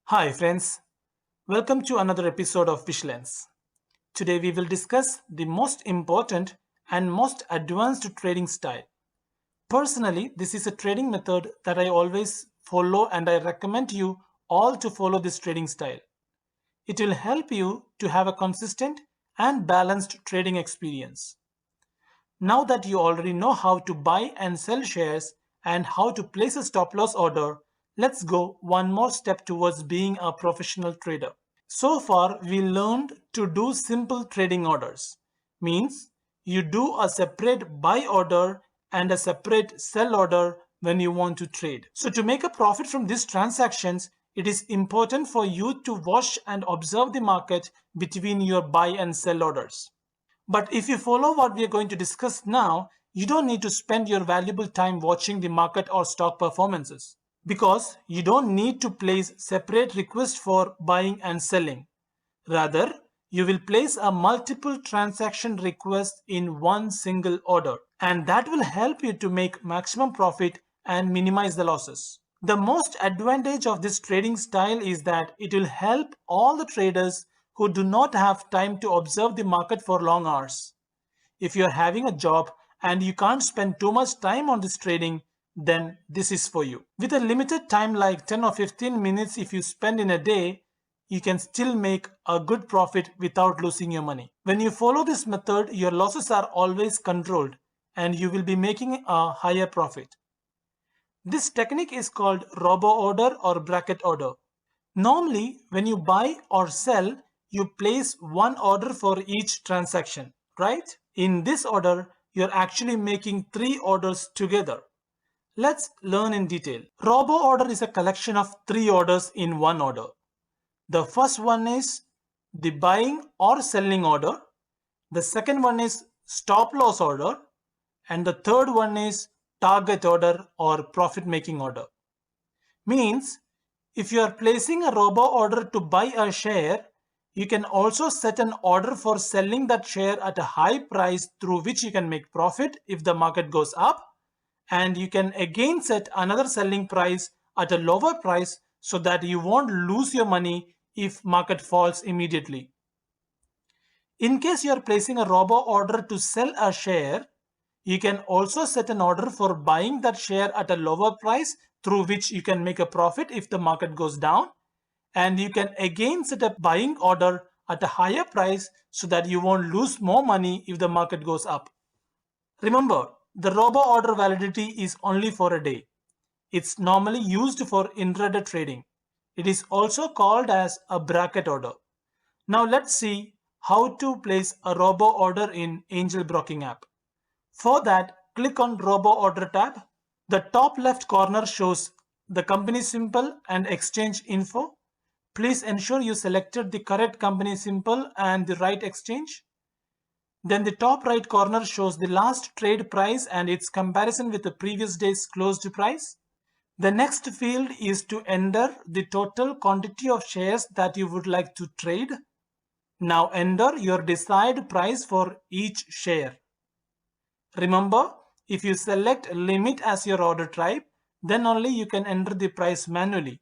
Hi friends, welcome to another episode of VishLence. Today we will discuss the most important and most advanced trading style. Personally, this is a trading method that I always follow and I recommend you all to follow this trading style. It will help you to have a consistent and balanced trading experience. Now that you already know how to buy and sell shares and how to place a stop loss order, let's go one more step towards being a professional trader. So far, we learned to do simple trading orders. Means you do a separate buy order and a separate sell order when you want to trade. So to make a profit from these transactions, it is important for you to watch and observe the market between your buy and sell orders. But if you follow what we are going to discuss now, you don't need to spend your valuable time watching the market or stock performances because you don't need to place separate requests for buying and selling. Rather, you will place a multiple transaction request in one single order, and that will help you to make maximum profit and minimize the losses. The most advantage of this trading style is that it will help all the traders who do not have time to observe the market for long hours. If you're having a job and you can't spend too much time on this trading, then this is for you. With a limited time like 10 or 15 minutes if you spend in a day, you can still make a good profit without losing your money. When you follow this method, your losses are always controlled and you will be making a higher profit. This technique is called ROBO order or bracket order. Normally, when you buy or sell, you place one order for each transaction, right? In this order, you're actually making three orders together. Let's learn in detail. Robo order is a collection of three orders in one order. The first one is the buying or selling order. The second one is stop loss order. And the third one is target order or profit making order. Means if you are placing a robo order to buy a share, you can also set an order for selling that share at a high price through which you can make profit if the market goes up, and you can again set another selling price at a lower price so that you won't lose your money if market falls immediately. In case you are placing a robo order to sell a share, you can also set an order for buying that share at a lower price through which you can make a profit if the market goes down. And you can again set a buying order at a higher price so that you won't lose more money if the market goes up. Remember, the robo order validity is only for a day. It's normally used for intraday trading. It is also called as a bracket order. Now let's see how to place a robo order in Angel Broking app. For that, click on Robo Order tab. The top left corner shows the company symbol and exchange info. Please ensure you selected the correct company symbol and the right exchange. Then the top right corner shows the last trade price and its comparison with the previous day's closed price. The next field is to enter the total quantity of shares that you would like to trade. Now enter your desired price for each share. Remember, if you select limit as your order type, then only you can enter the price manually.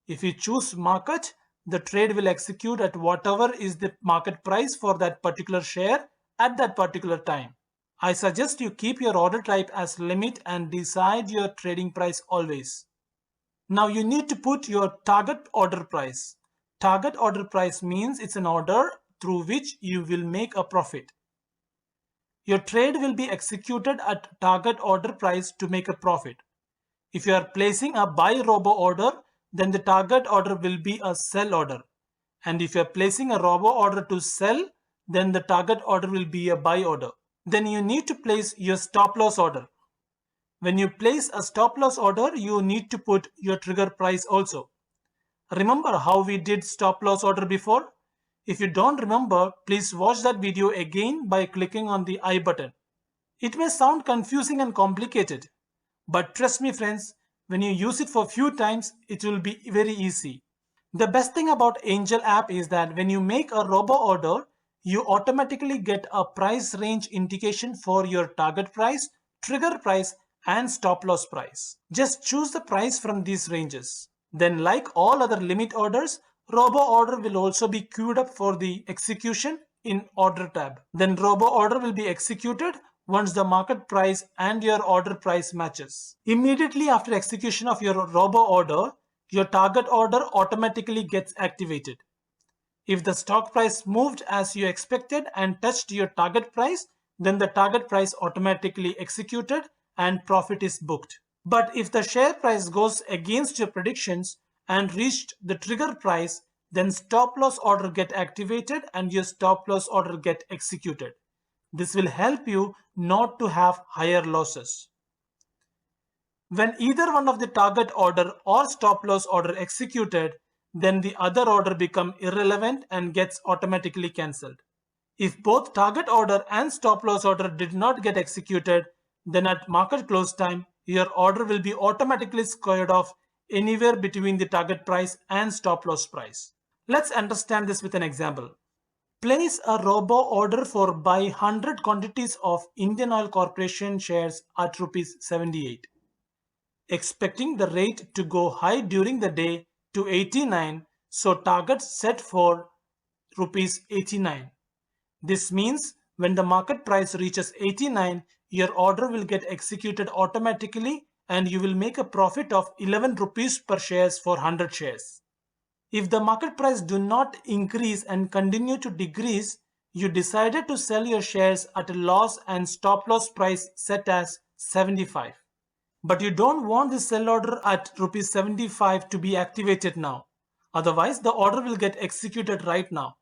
If you choose market, the trade will execute at whatever is the market price for that particular share at that particular time. I suggest you keep your order type as limit and decide your trading price always. Now you need to put your target order price. Target order price means it's an order through which you will make a profit. Your trade will be executed at target order price to make a profit. If you are placing a buy robo order, then the target order will be a sell order. And if you are placing a robo order to sell, then the target order will be a buy order. Then you need to place your stop loss order. When you place a stop loss order, you need to put your trigger price also. Remember how we did stop loss order before? If you don't remember, please watch that video again by clicking on the I button. It may sound confusing and complicated, but trust me friends, when you use it for few times, it will be very easy. The best thing about Angel app is that when you make a robo order, you automatically get a price range indication for your target price, trigger price, and stop loss price. Just choose the price from these ranges. Then like all other limit orders, robo order will also be queued up for the execution in order tab. Then robo order will be executed once the market price and your order price matches. Immediately after execution of your robo order, your target order automatically gets activated. If the stock price moved as you expected and touched your target price, then the target price automatically executed and profit is booked. But if the share price goes against your predictions and reached the trigger price, then stop loss order get activated and your stop loss order get executed. This will help you not to have higher losses. When either one of the target order or stop loss order executed, then the other order become irrelevant and gets automatically cancelled. If both target order and stop loss order did not get executed, then at market close time, your order will be automatically squared off anywhere between the target price and stop loss price. Let's understand this with an example. Place a robo order for buy 100 quantities of Indian Oil Corporation shares at rupees 78. Expecting the rate to go high during the day to 89, so target set for rupees 89. This means when the market price reaches 89, your order will get executed automatically and you will make a profit of 11 rupees per shares for 100 shares. If the market price do not increase and continue to decrease, you decided to sell your shares at a loss and stop loss price set as 75. But you don't want the sell order at rupees 75 to be activated now. Otherwise, the order will get executed right now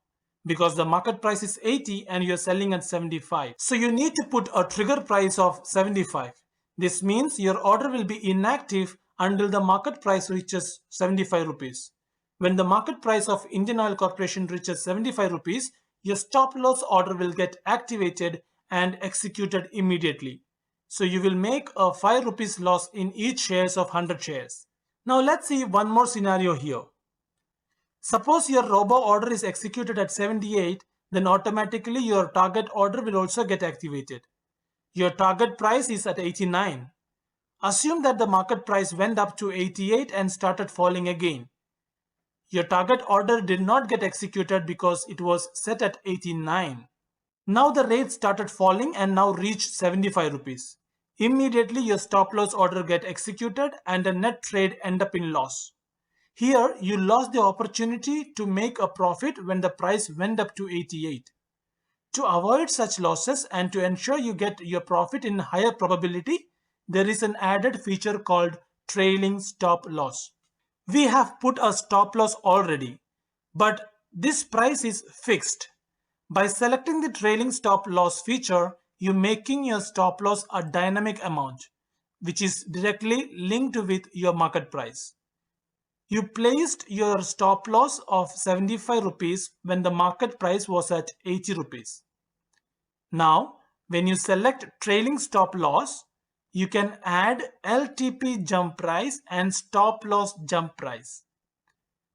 because the market price is 80 and you're selling at 75. So you need to put a trigger price of 75. This means your order will be inactive until the market price reaches 75 rupees. When the market price of Indian Oil Corporation reaches 75 rupees, your stop loss order will get activated and executed immediately. So you will make a 5 rupees loss in each shares of 100 shares. Now let's see one more scenario here. Suppose your robo order is executed at 78, then automatically your target order will also get activated. Your target price is at 89. Assume that the market price went up to 88 and started falling again. Your target order did not get executed because it was set at 89. Now the rate started falling and now reached 75 rupees. Immediately your stop loss order get executed and the net trade end up in loss. Here you lost the opportunity to make a profit when the price went up to 88. To avoid such losses and to ensure you get your profit in higher probability, there is an added feature called trailing stop loss. We have put a stop loss already, but this price is fixed. By selecting the trailing stop loss feature, you're making your stop loss a dynamic amount, which is directly linked with your market price. You placed your stop loss of 75 rupees when the market price was at 80 rupees. Now, when you select trailing stop loss, you can add LTP jump price and stop loss jump price.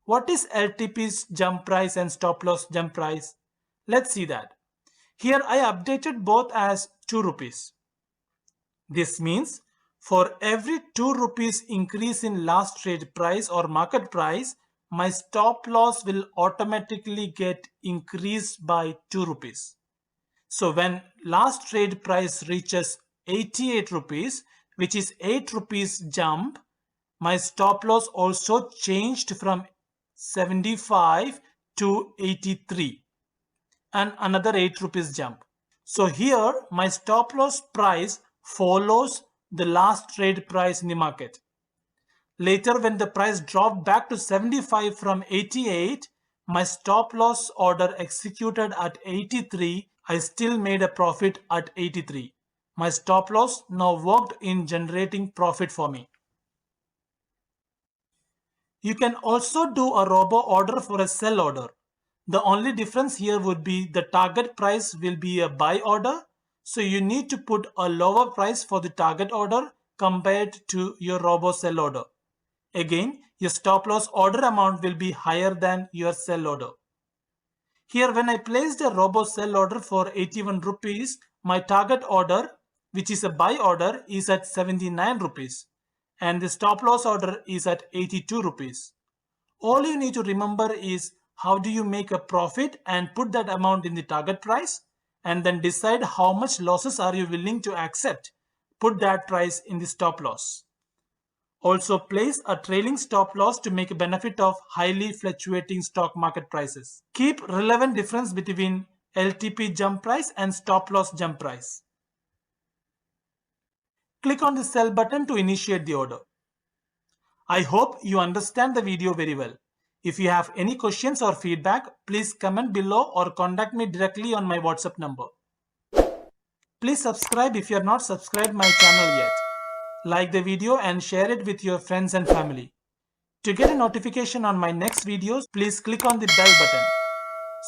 What is LTP's jump price and stop loss jump price? Let's see that. Here I updated both as 2 rupees. This means for every 2 rupees increase in last trade price or market price, my stop loss will automatically get increased by 2 rupees. So when last trade price reaches 88 rupees, which is 8 rupees jump, my stop loss also changed from 75 to 83 and another 8 rupees jump. So here my stop loss price follows the last trade price in the market. Later when the price dropped back to 75 from 88, my stop loss order executed at 83, I still made a profit at 83. My stop loss now worked in generating profit for me. You can also do a robo order for a sell order. The only difference here would be the target price will be a buy order. So you need to put a lower price for the target order compared to your robo sell order. Again, your stop loss order amount will be higher than your sell order. Here when I placed a robo sell order for 81 rupees, my target order, which is a buy order, is at 79 rupees. and the stop loss order is at 82 rupees. All you need to remember is how do you make a profit and put that amount in the target price, and then decide how much losses are you willing to accept. Put that price in the stop loss. Also place a trailing stop loss to make a benefit of highly fluctuating stock market prices. Keep relevant difference between LTP jump price and stop loss jump price. Click on the sell button to initiate the order. I hope you understand the video very well. If you have any questions or feedback, please comment below or contact me directly on my WhatsApp number. Please subscribe if you are not subscribed my channel yet. Like the video and share it with your friends and family. To get a notification on my next videos, please click on the bell button.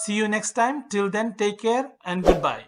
See you next time. Till then, take care and goodbye.